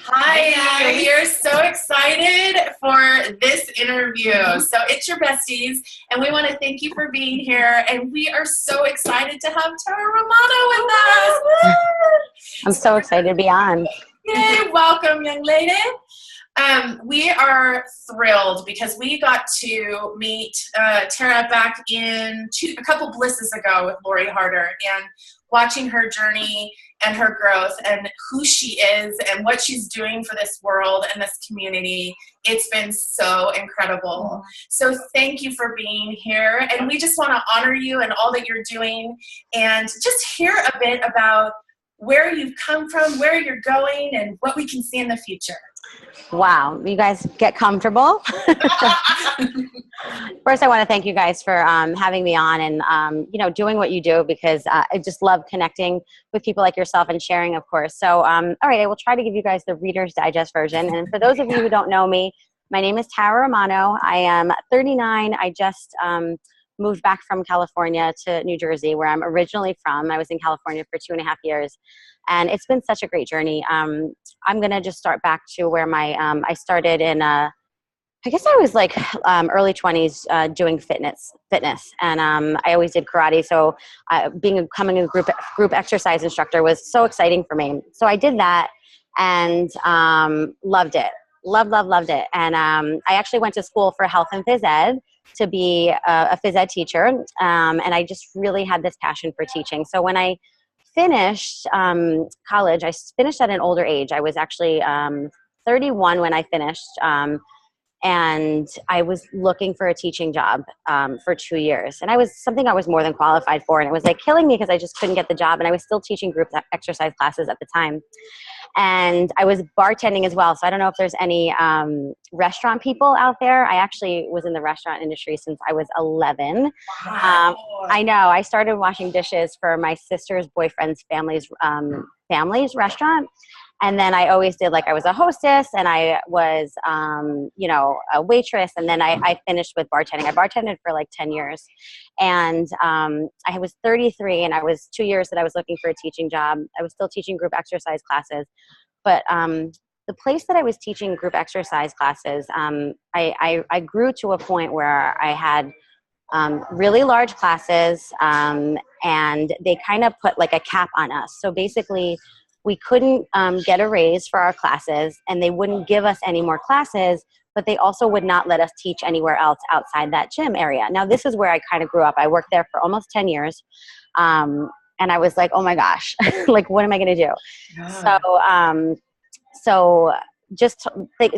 Hi, we are so excited for this interview. So it's your besties, and we want to thank you for being here. And we are so excited to have Tara Romano with us. I'm so excited to be on. Yay, welcome, young lady. We are thrilled because we got to meet Tara back in a couple blisses ago with Lori Harder, and watching her journey and her growth and who she is and what she's doing for this world and this community. It's been so incredible. So thank you for being here. And we just want to honor you and all that you're doing and just hear a bit about where you've come from, where you're going, and what we can see in the future. Wow, you guys get comfortable. First, I want to thank you guys for having me on and doing what you do, because I just love connecting with people like yourself and sharing, of course. So, all right, I will try to give you guys the Reader's Digest version. And for those of you who don't know me, my name is Tara Romano. I am 39. I just moved back from California to New Jersey, where I'm originally from. I was in California for 2.5 years, and it's been such a great journey. I'm gonna just start back to where I started in. I guess I was like early 20s doing fitness, and I always did karate. So becoming a group exercise instructor was so exciting for me. So I did that and loved it, loved it. And I actually went to school for health and phys ed to be a phys ed teacher, and I just really had this passion for teaching. So when I finished college, I finished at an older age. I was actually 31 when I finished. And I was looking for a teaching job for 2 years. And I was more than qualified for. And it was like killing me because I just couldn't get the job. And I was still teaching group exercise classes at the time. And I was bartending as well. So I don't know if there's any restaurant people out there. I actually was in the restaurant industry since I was 11. Wow. I know. I started washing dishes for my sister's boyfriend's family's restaurant. And then I always did, like, I was a hostess and I was, a waitress. And then I finished with bartending. I bartended for like 10 years. And I was 33, and I was 2 years that I was looking for a teaching job. I was still teaching group exercise classes. But the place that I was teaching group exercise classes, I grew to a point where I had really large classes, and they kind of put like a cap on us. So basically, we couldn't get a raise for our classes, and they wouldn't give us any more classes, but they also would not let us teach anywhere else outside that gym area. Now, this is where I kind of grew up. I worked there for almost 10 years. And I was like, oh my gosh, like, what am I going to do? Yeah. So just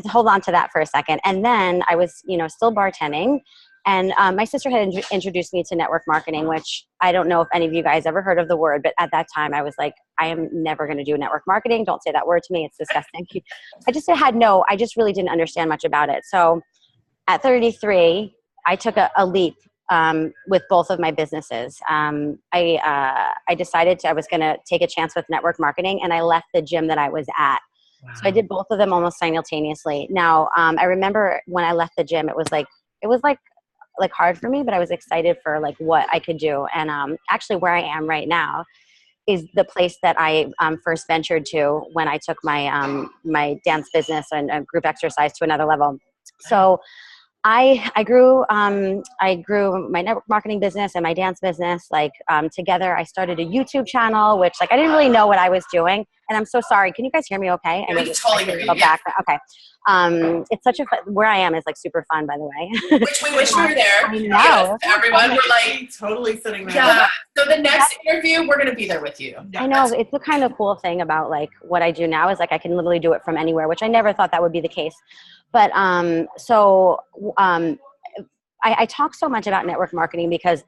hold on to that for a second. And then I was, still bartending. And my sister had introduced me to network marketing, which I don't know if any of you guys ever heard of the word, but at that time I was like, I am never going to do network marketing. Don't say that word to me. It's disgusting. I just really didn't understand much about it. So at 33, I took a leap with both of my businesses. I decided I was going to take a chance with network marketing, and I left the gym that I was at. Wow. So I did both of them almost simultaneously. Now, I remember when I left the gym, it was hard for me, but I was excited for like what I could do. And actually where I am right now is the place that I first ventured to when I took my my dance business and group exercise to another level. So I grew my network marketing business and my dance business together. I started a YouTube channel, which I didn't really know what I was doing. And I'm so sorry. Can you guys hear me okay? I can totally hear you. Back. Okay. It's such where I am is super fun, by the way. Which we wish we were there. I know. Everyone, we're totally sitting there. Yeah. So the next interview, we're going to be there with you. I know. It's the kind of cool thing about what I do now is I can literally do it from anywhere, which I never thought that would be the case. But I talk so much about network marketing because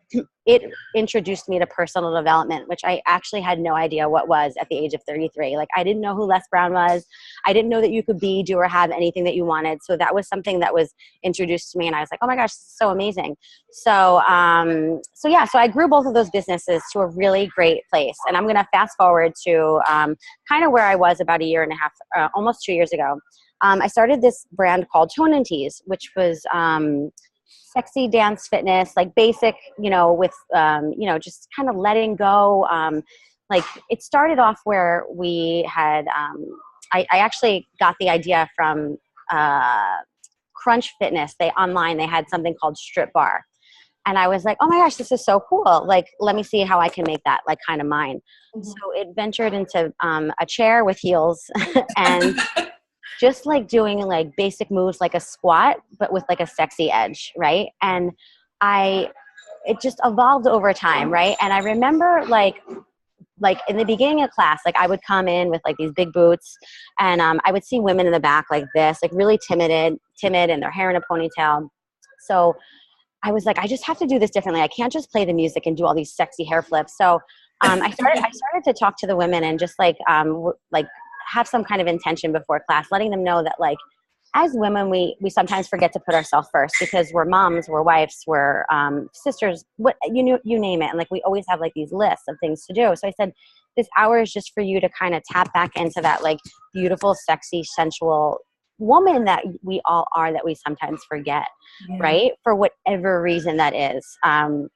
it introduced me to personal development, which I actually had no idea what was at the age of 33. I didn't know who Les Brown was. I didn't know that you could be, do, or have anything that you wanted. So that was something that was introduced to me, and I was like, oh my gosh, this is so amazing. So I grew both of those businesses to a really great place. And I'm going to fast forward to kind of where I was about a year and a half, almost 2 years ago. I started this brand called Tone Tease, which was sexy dance fitness, basic, with, just kind of letting go. It started off where we had I actually got the idea from Crunch Fitness. They had something called Strip Bar. And I was like, oh my gosh, this is so cool. Like, let me see how I can make that like kind of mine. Mm-hmm. So it ventured into a chair with heels and just like doing like basic moves like a squat, but with like a sexy edge, right? And it just evolved over time, right? And I remember like in the beginning of class, like I would come in with like these big boots and I would see women in the back like this, like really timid and their hair in a ponytail. So I was like, I just have to do this differently. I can't just play the music and do all these sexy hair flips. So I started to talk to the women and just like have some kind of intention before class, letting them know that like as women, we sometimes forget to put ourselves first because we're moms, we're wives, we're sisters, what you name it. And like we always have like these lists of things to do. So I said, this hour is just for you to kind of tap back into that like beautiful, sexy, sensual woman that we all are, that we sometimes forget, right? For whatever reason that is.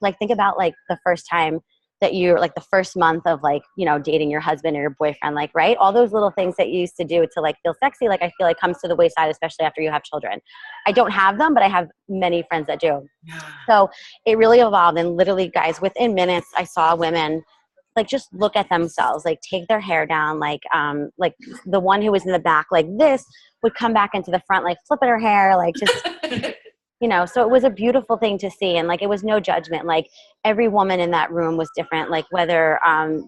Like think about like the first time that you're like the first month of like, dating your husband or your boyfriend, like, right? All those little things that you used to do to like feel sexy, like I feel like comes to the wayside, especially after you have children. I don't have them, but I have many friends that do. So it really evolved. And literally guys, within minutes, I saw women like just look at themselves, like take their hair down, like the one who was in the back like this would come back into the front, like flipping her hair, like just so it was a beautiful thing to see. And like it was no judgment, like every woman in that room was different, like whether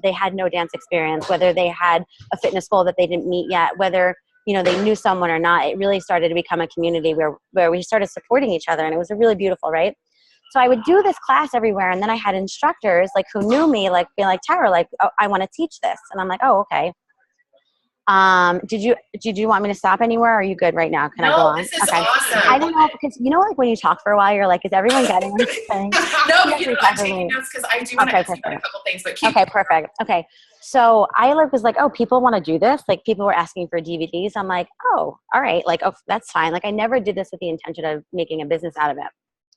they had no dance experience, whether they had a fitness goal that they didn't meet yet, whether they knew someone or not. It really started to become a community where we started supporting each other, and it was a really beautiful, right? So I would do this class everywhere, and then I had instructors like who knew me, like being like, Tara, like, oh, I want to teach this. And I'm like, oh, okay. Did you want me to stop anywhere? Are you good right now? Can I go on? This is awesome. I don't know, because like when you talk for a while, you're like, is everyone getting what I'm saying? No, I'm taking notes because I do want to ask you about a couple things. But okay, perfect. Okay. So I was like, oh, people want to do this. Like people were asking for DVDs. I'm like, oh, all right. Like, oh, that's fine. Like I never did this with the intention of making a business out of it.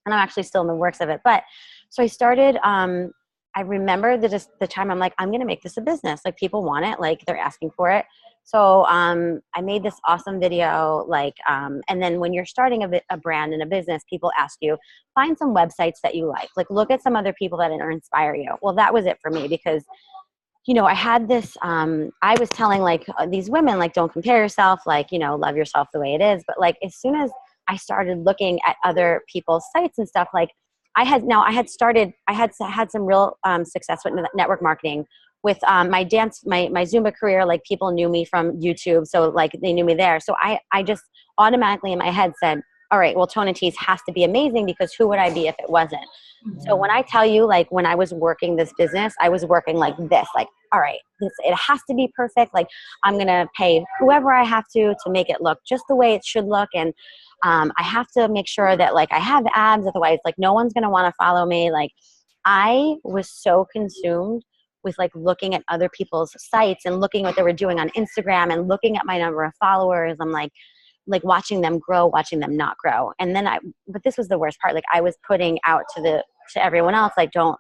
And I'm actually still in the works of it. But so I started, I remember the time I'm like, I'm going to make this a business. Like people want it, like they're asking for it. So I made this awesome video, like, and then when you're starting a brand and a business, people ask you, find some websites that you like look at some other people that inspire you. Well, that was it for me because, I had this, I was telling like these women, like, don't compare yourself, like, love yourself the way it is. But like, as soon as I started looking at other people's sites and stuff, like I had had some real success with network marketing with my Zumba career. Like people knew me from YouTube. So like they knew me there. So I just automatically in my head said, all right, well, Tone Tease has to be amazing because who would I be if it wasn't? So when I tell you, like when I was working this business, I was working like this, like, all right, it has to be perfect. Like I'm going to pay whoever I have to make it look just the way it should look. And I have to make sure that like I have abs. Otherwise, like no one's going to want to follow me. Like I was so consumed with like looking at other people's sites and looking what they were doing on Instagram and looking at my number of followers. I'm like watching them grow, watching them not grow. And then but this was the worst part. Like I was putting out to everyone else, like don't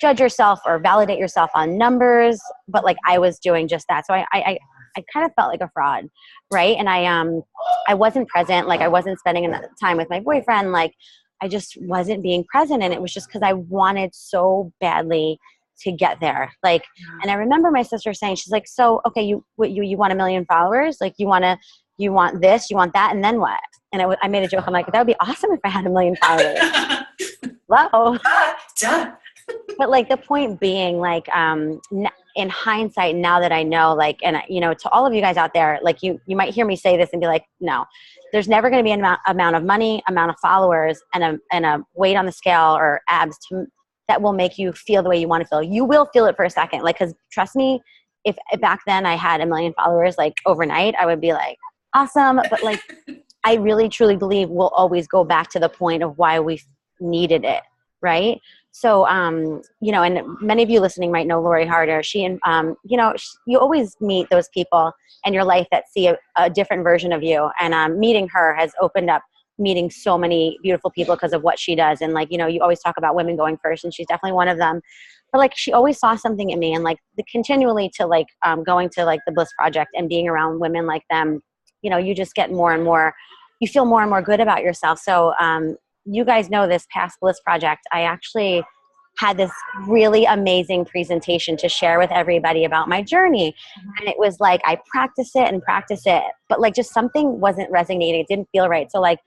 judge yourself or validate yourself on numbers. But like I was doing just that. So I kind of felt like a fraud. Right. And I wasn't present. Like I wasn't spending enough time with my boyfriend. Like I just wasn't being present. And it was just because I wanted so badly to get there. Like, and I remember my sister saying, she's like, so, okay, you want 1 million followers? Like you want this, you want that. And then what? And I made a joke. I'm like, that would be awesome if I had 1 million followers. Whoa. Done. But like the point being like, in hindsight, now that I know, like, and to all of you guys out there, like you might hear me say this and be like, no, there's never going to be an amount of money, amount of followers and a weight on the scale or abs that will make you feel the way you want to feel. You will feel it for a second. Like, cause trust me, if back then I had 1 million followers, like overnight, I would be like, awesome. But like, I really truly believe we'll always go back to the point of why we needed it. Right. So, and many of you listening might know Lori Harder. She, you always meet those people in your life that see a different version of you. And meeting her has opened up meeting so many beautiful people because of what she does. And like, you know, you always talk about women going first, and she's definitely one of them. But like, she always saw something in me, and like continually to like going to like the Bliss Project and being around women like them, you know, you just get more and more, you feel more and more good about yourself. So you guys know this past Bliss Project, I actually had this really amazing presentation to share with everybody about my journey. And it was like, I practice it, but like just something wasn't resonating. It didn't feel right. So like,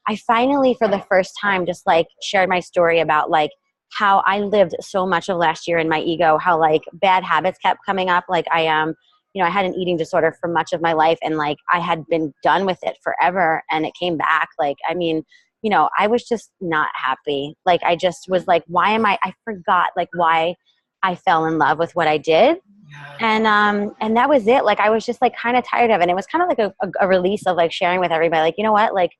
I finally, for the first time, just like shared my story about like how I lived so much of last year in my ego, how like bad habits kept coming up. Like I you know, I had an eating disorder for much of my life, and like I had been done with it forever, and it came back. Like, I mean, you know, I was just not happy. Like, I just was like, I forgot like why I fell in love with what I did. And that was it. Like, I was just like kind of tired of it. And it was kind of like a release of like sharing with everybody, like, you know what, like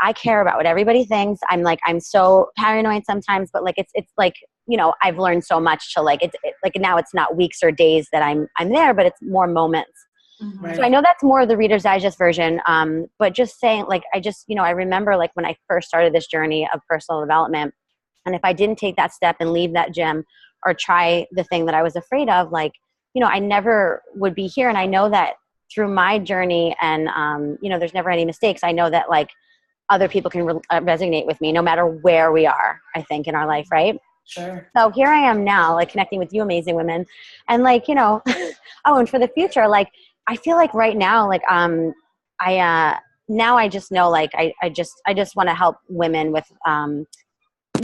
I care about what everybody thinks. I'm so paranoid sometimes, but like, it's like, you know, I've learned so much to like, like now it's not weeks or days that I'm there, but it's more moments. Right. So I know that's more of the Reader's Digest version, but just saying, like, I just, you know, I remember like when I first started this journey of personal development, and if I didn't take that step and leave that gym or try the thing that I was afraid of, like, you know, I never would be here. And I know that through my journey, and, you know, there's never any mistakes. I know that like other people can resonate with me no matter where we are, I think, in our life, right? Sure. So here I am now, like connecting with you amazing women, and like, you know, oh, and for the future, like, I feel like right now, like, now I just know, like, I just want to help women with,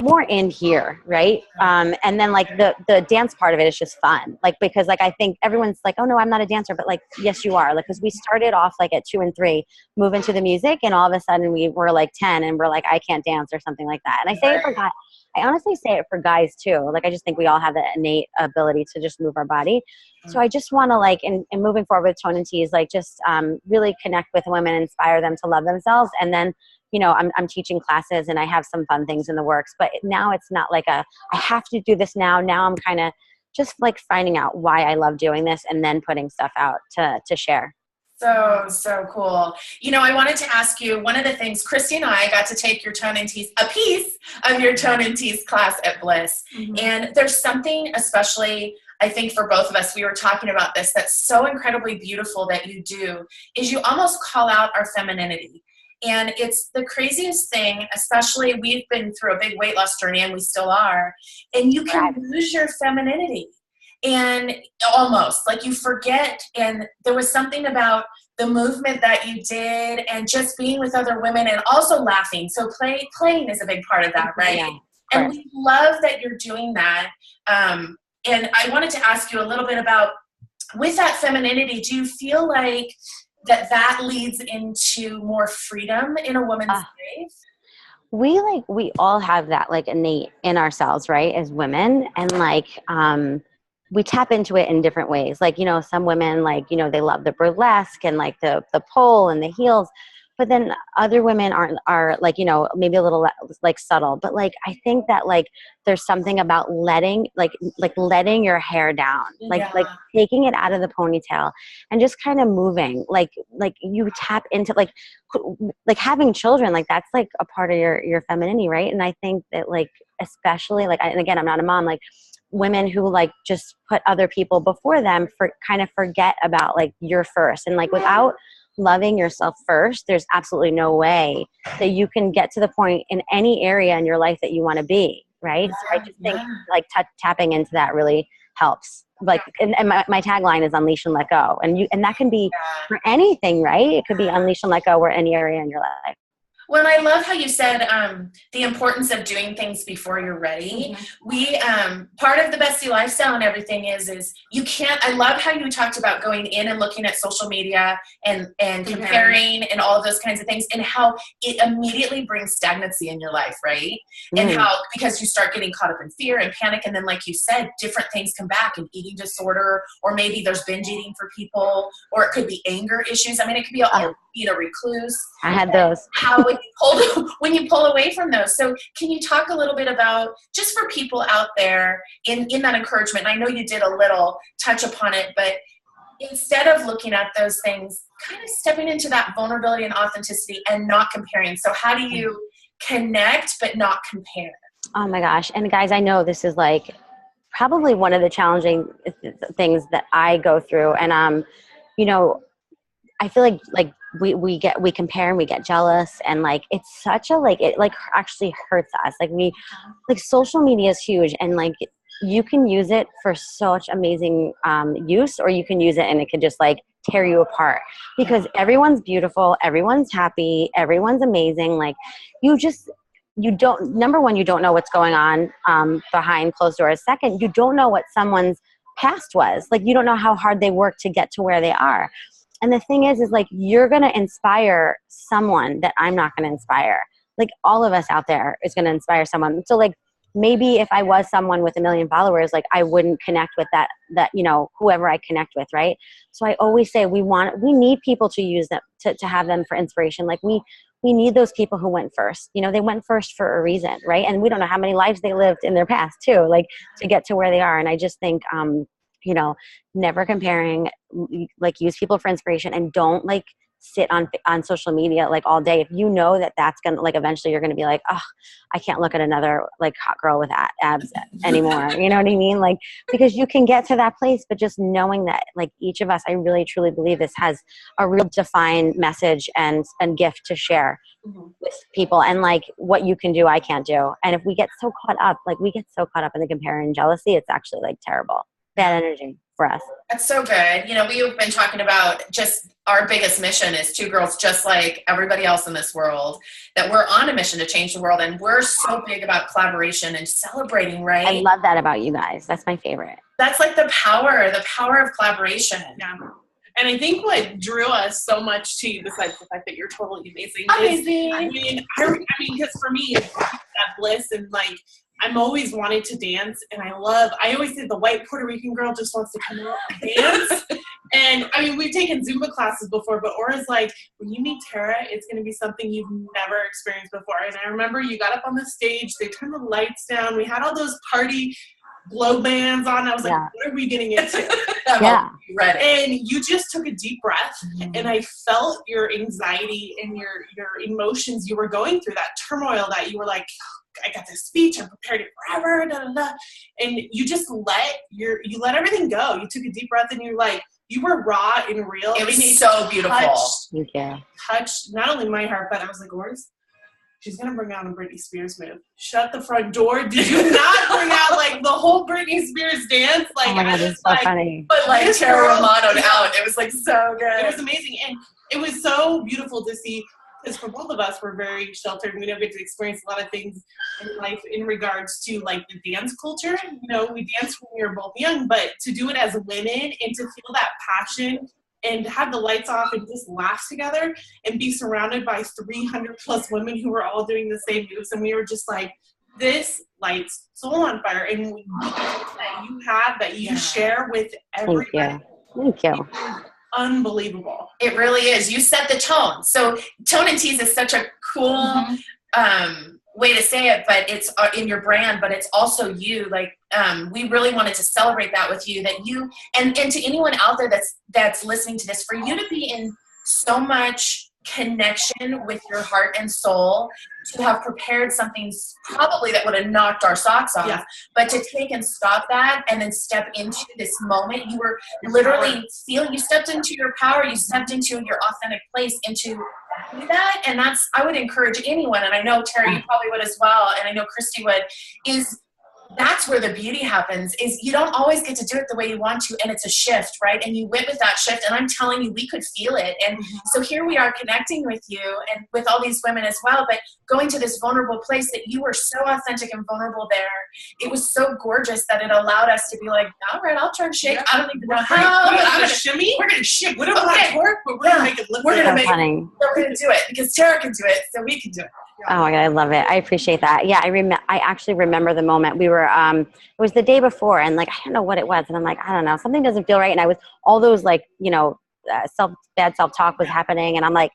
more in here. Right. And then like the dance part of it is just fun. Like, because like, I think everyone's like, oh no, I'm not a dancer, but like, yes, you are. Like, cause we started off like at 2 and 3, move into the music, and all of a sudden we were like 10 and we're like, I can't dance or something like that. And I say it for guys. I honestly say it for guys too. Like, I just think we all have that innate ability to just move our body. So I just want to like, in moving forward with Tone Tease, like just really connect with women, inspire them to love themselves. And then, you know, I'm teaching classes, and I have some fun things in the works, but now it's not like I have to do this now. Now I'm kind of just like finding out why I love doing this, and then putting stuff out to share. So cool. You know, I wanted to ask you, one of the things, Christy and I got to take your Tone and Tease, a piece of your Tone and Tease class at Bliss. Mm-hmm. And there's something, especially, I think for both of us, we were talking about this, that's so incredibly beautiful that you do, is you almost call out our femininity. And it's the craziest thing, especially we've been through a big weight loss journey, and we still are, and you can lose your femininity. And almost like you forget. And there was something about the movement that you did, and just being with other women, and also laughing. So playing is a big part of that, right? Yeah, and we love that you're doing that. And I wanted to ask you a little bit about, with that femininity, do you feel like that leads into more freedom in a woman's life? We all have that like innate in ourselves, right? As women. And like, we tap into it in different ways. Like, you know, some women, like, you know, they love the burlesque and like the pole and the heels, but then other women are like, you know, maybe a little like subtle, but like, I think that like, there's something about letting your hair down, like taking it out of the ponytail and just kind of moving, like you tap into like having children, like that's like a part of your femininity. Right. And I think that like, especially like, and again, I'm not a mom, like women who like just put other people before them kind of forget about like you're first, and like without loving yourself first, there's absolutely no way that you can get to the point in any area in your life that you want to be, right? So I just think like tapping into that really helps. Like, and my tagline is unleash and let go, and that can be for anything, right? It could be unleash and let go or any area in your life. Well, I love how you said the importance of doing things before you're ready. Mm-hmm. We part of the Bestie lifestyle and everything is you can't. I love how you talked about going in and looking at social media and comparing and all of those kinds of things, and how it immediately brings stagnancy in your life, right? And how, because you start getting caught up in fear and panic, and then like you said, different things come back, an eating disorder, or maybe there's binge eating for people, or it could be anger issues. I mean, it could be being a recluse. I had those. How when you pull away from those. So can you talk a little bit about, just for people out there in that encouragement, I know you did a little touch upon it, but instead of looking at those things, kind of stepping into that vulnerability and authenticity and not comparing. So how do you connect but not compare? Oh my gosh. And guys, I know this is like probably one of the challenging things that I go through. And, you know, I feel like we compare and we get jealous, and like, it's such a, like, it like actually hurts us. Like social media is huge, and like, you can use it for such amazing use, or you can use it and it could just like tear you apart, because everyone's beautiful, everyone's happy, everyone's amazing. Like, you don't, number one, you don't know what's going on behind closed doors. Second, you don't know what someone's past was. Like, you don't know how hard they worked to get to where they are. And the thing is like, you're going to inspire someone that I'm not going to inspire. Like, all of us out there is going to inspire someone. So like, maybe if I was someone with 1 million followers, like, I wouldn't connect with that, you know, whoever I connect with. Right. So I always say we need people to use them, to have them for inspiration. Like, we need those people who went first. You know, they went first for a reason, right? And we don't know how many lives they lived in their past too, like, to get to where they are. And I just think, you know, never comparing, like, use people for inspiration, and don't like sit on social media like all day. If you know that that's going to, like, eventually you're going to be like, oh, I can't look at another like hot girl with abs anymore. You know what I mean? Like, because you can get to that place, but just knowing that, like, each of us, I really truly believe this has a real defined message and gift to share with people. And like, what you can do, I can't do. And if we get so caught up, like, we get so caught up in the comparing and jealousy, it's actually like terrible. Bad energy for us. That's so good. You know, we've been talking about just our biggest mission is two girls just like everybody else in this world, that we're on a mission to change the world. And we're so big about collaboration and celebrating, right? I love that about you guys. That's my favorite. That's like the power of collaboration. Yeah. And I think what drew us so much to you, besides the fact that you're totally amazing. I mean, because for me, it's that bliss, and like, I'm always wanted to dance, and I always say the white Puerto Rican girl just wants to come out and dance. And I mean, we've taken Zumba classes before, but Aura's like, when you meet Tara, it's going to be something you've never experienced before. And I remember you got up on the stage, they turned the lights down, we had all those party blow bands on. I was like, what are we getting into? Yeah. Ready. And you just took a deep breath, and I felt your anxiety and your emotions you were going through, that turmoil that you were like, I got this speech, I'm prepared it forever, da, da, da. And you just you let everything go. You took a deep breath, and you're like, you were raw and real. It was so beautiful. Thank you. Touched not only my heart, but I was like, she's going to bring out a Britney Spears move. Shut the front door. Did you not bring out like the whole Britney Spears dance? Like, oh my God, it's so funny. But like Tara Romano out. It was like so good. It was amazing. And it was so beautiful to see, because for both of us, we're very sheltered. We don't get to experience a lot of things in life in regards to like the dance culture. You know, we danced when we were both young, but to do it as women and to feel that passion and have the lights off and just laugh together and be surrounded by 300 plus women who were all doing the same moves. And we were just like, this lights soul on fire. And that you have, that you share with everybody. Thank you. Unbelievable. It really is. You set the tone. So Tone Tease is such a cool way to say it, but it's in your brand, but it's also you. Like, we really wanted to celebrate that with you, that you, and to anyone out there that's listening to this, for you to be in so much connection with your heart and soul, to have prepared something probably that would have knocked our socks off, but to take and stop that and then step into this moment. You were literally you stepped into your power, you stepped into your authentic place, into that. And I would encourage anyone, and I know Tara, you probably would as well, and I know Christy would, that's where the beauty happens, is you don't always get to do it the way you want to, and it's a shift, right? And you went with that shift, and I'm telling you, we could feel it. And so here we are connecting with you and with all these women as well, but going to this vulnerable place that you were so authentic and vulnerable there. It was so gorgeous that it allowed us to be like, all right, I'll turn shake. I don't even know how, but I'm going to shimmy. We're going to shimmy. We don't want to work, but we're going to make it look. We're going to make it. We're going to do it because Tara can do it, so we can do it. Oh my God, I love it. I appreciate that. Yeah, I actually remember the moment we were, it was the day before, and like, I don't know what it was. And I'm like, I don't know, something doesn't feel right. And I was, all those like, you know, bad self-talk was happening. And I'm like,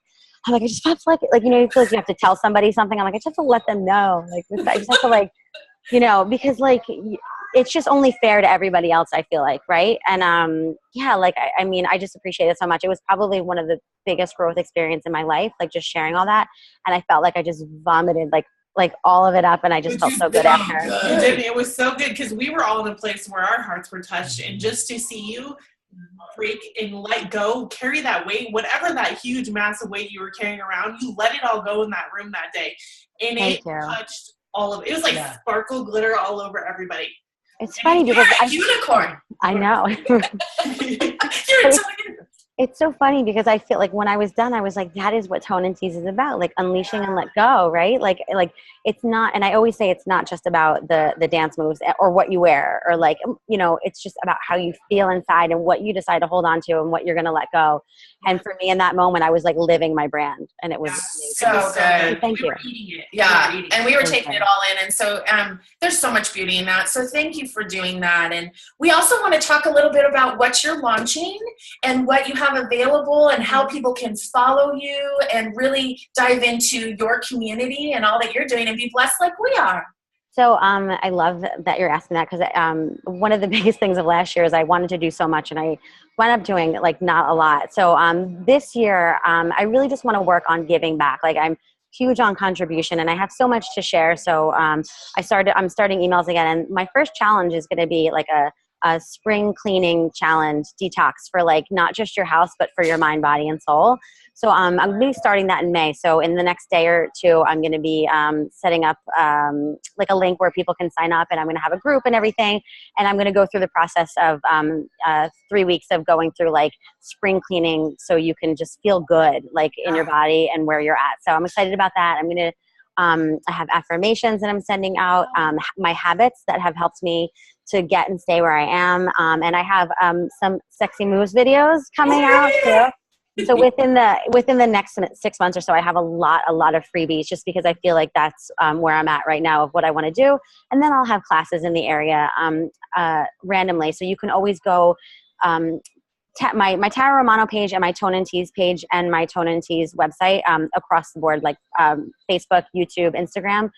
I just have to like, you know, you feel like you have to tell somebody something. I'm like, I just have to let them know. Like, I just have to like, you know, because like, it's just only fair to everybody else, I feel like, right? And yeah, like I mean, I just appreciate it so much. It was probably one of the biggest growth experience in my life, like just sharing all that. And I felt like I just vomited like all of it up, and I just felt so good after. You did. It was so good because we were all in a place where our hearts were touched, and just to see you break and let go, carry that weight, whatever that huge massive weight you were carrying around, you let it all go in that room that day, and it touched all of it. It was like sparkle glitter all over everybody. It's funny because unicorn. I know. It's so funny because I feel like when I was done, I was like, that is what Tone Tease is about, like unleashing and let go, right? Like it's not, and I always say it's not just about the dance moves or what you wear or like, you know, it's just about how you feel inside and what you decide to hold on to and what you're going to let go. And for me in that moment, I was like living my brand, and it was so good. Thank you. Yeah, and we were taking it all in, and so there's so much beauty in that. So thank you for doing that. And we also want to talk a little bit about what you're launching and what you have available and how people can follow you and really dive into your community and all that you're doing and be blessed like we are. So I love that you're asking that, because one of the biggest things of last year is I wanted to do so much, and I wound up doing like not a lot. So this year I really just want to work on giving back. Like I'm huge on contribution, and I have so much to share. So I'm starting emails again, and my first challenge is going to be like a spring cleaning challenge detox for like not just your house but for your mind, body, and soul. So I'm going to be starting that in May. So in the next day or two, I'm going to be setting up like a link where people can sign up, and I'm going to have a group and everything. And I'm going to go through the process of 3 weeks of going through like spring cleaning, so you can just feel good like in your body and where you're at. So I'm excited about that. I'm going to I have affirmations that I'm sending out, my habits that have helped me to get and stay where I am. And I have some sexy moves videos coming out too. So within the next 6 months or so, I have a lot of freebies, just because I feel like that's where I'm at right now of what I want to do. And then I'll have classes in the area randomly. So you can always go my Tara Romano page and my Tone Tease page and my Tone Tease website across the board, like Facebook, YouTube, Instagram.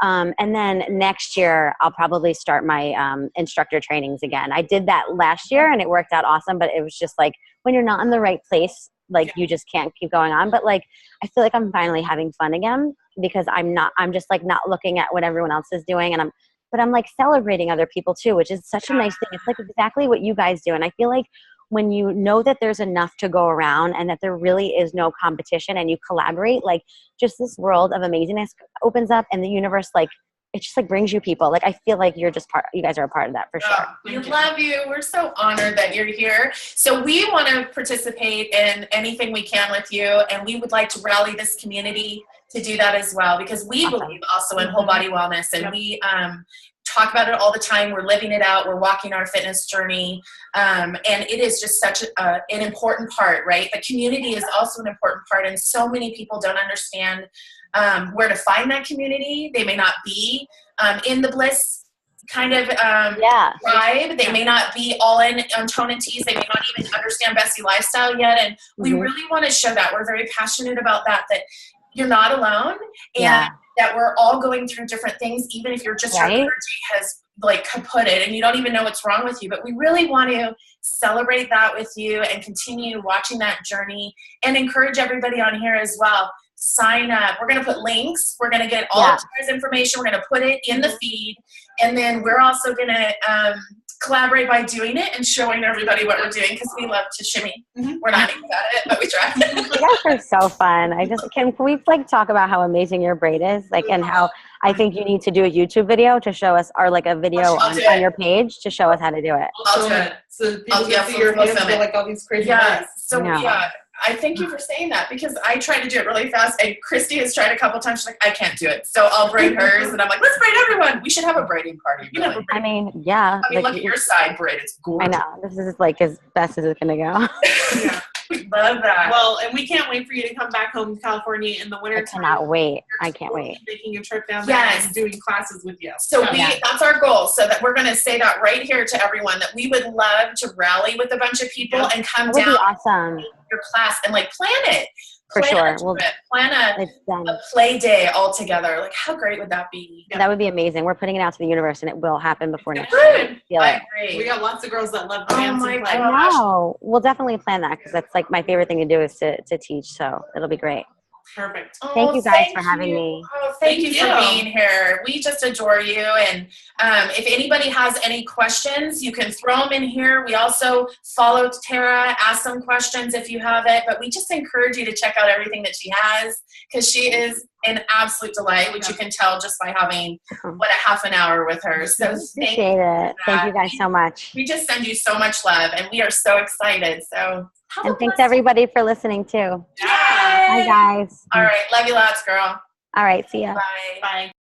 And then next year, I'll probably start my instructor trainings again. I did that last year and it worked out awesome, but it was just like when you're not in the right place, like you just can't keep going on. But like, I feel like I'm finally having fun again, because I'm just like not looking at what everyone else is doing. And I'm like celebrating other people too, which is such a nice thing. It's like exactly what you guys do. And I feel like when you know that there's enough to go around and that there really is no competition and you collaborate, like just this world of amazingness opens up, and the universe, like, it just like brings you people. Like I feel like you guys are a part of that for sure. We love you. We're so honored that you're here. So we want to participate in anything we can with you, and we would like to rally this community to do that as well, because we believe also in whole body wellness, and we talk about it all the time. We're living it out. We're walking our fitness journey. And it is just such an important part, right? The community is also an important part, and so many people don't understand where to find that community. They may not be in the Bliss kind of tribe. They may not be all in on Tone Tease. They may not even understand Bestie lifestyle yet. And we really want to show that. We're very passionate about that you're not alone, and that we're all going through different things, even if you're just your energy has like kaputted and you don't even know what's wrong with you. But we really want to celebrate that with you and continue watching that journey, and encourage everybody on here as well. Sign up. We're going to put links. We're going to get all of Tara's information. We're going to put it in the feed. And then we're also going to collaborate by doing it and showing everybody what we're doing, because we love to shimmy. We're not even at it, but we try. You guys are so fun. Can we like talk about how amazing your braid is, like, and how I think you need to do a YouTube video to show us, or like a video on your page to show us how to do it. I'll do it. So people can see your hands do like all these crazy things. So I thank you for saying that, because I tried to do it really fast, and Christy has tried a couple times. She's like, I can't do it. So I'll braid hers, and I'm like, let's braid everyone. We should have a braiding party. Really. I mean, yeah. I mean, look at your side braid. It's gorgeous. I know. This is like as best as it's going to go. We love that. Well, and we can't wait for you to come back home to California in the winter. I cannot wait. I can't wait. Making a trip down there and doing classes with you. So that's our goal. So that we're going to say that right here to everyone, that we would love to rally with a bunch of people and come down awesome. your class and like plan it. For sure. We'll plan a play day all together. Like, how great would that be? That would be amazing. We're putting it out to the universe, and it will happen before next year. I agree. We got lots of girls that love dance and play. No, we'll definitely plan that because that's like my favorite thing to do is to teach. So it'll be great. Perfect. Thank you guys for having me. Oh, thank you for being here. We just adore you. And if anybody has any questions, you can throw them in here. We also follow Tara, ask some questions if you have it. But we just encourage you to check out everything that she has because she is an absolute delight, which you can tell just by having, a half an hour with her. So appreciate it. Thank you guys so much. We just send you so much love, and we are so excited. So and thanks everybody for listening too. Yay! Bye guys. All right. Love you lots, girl. All right. See ya. Bye. Bye.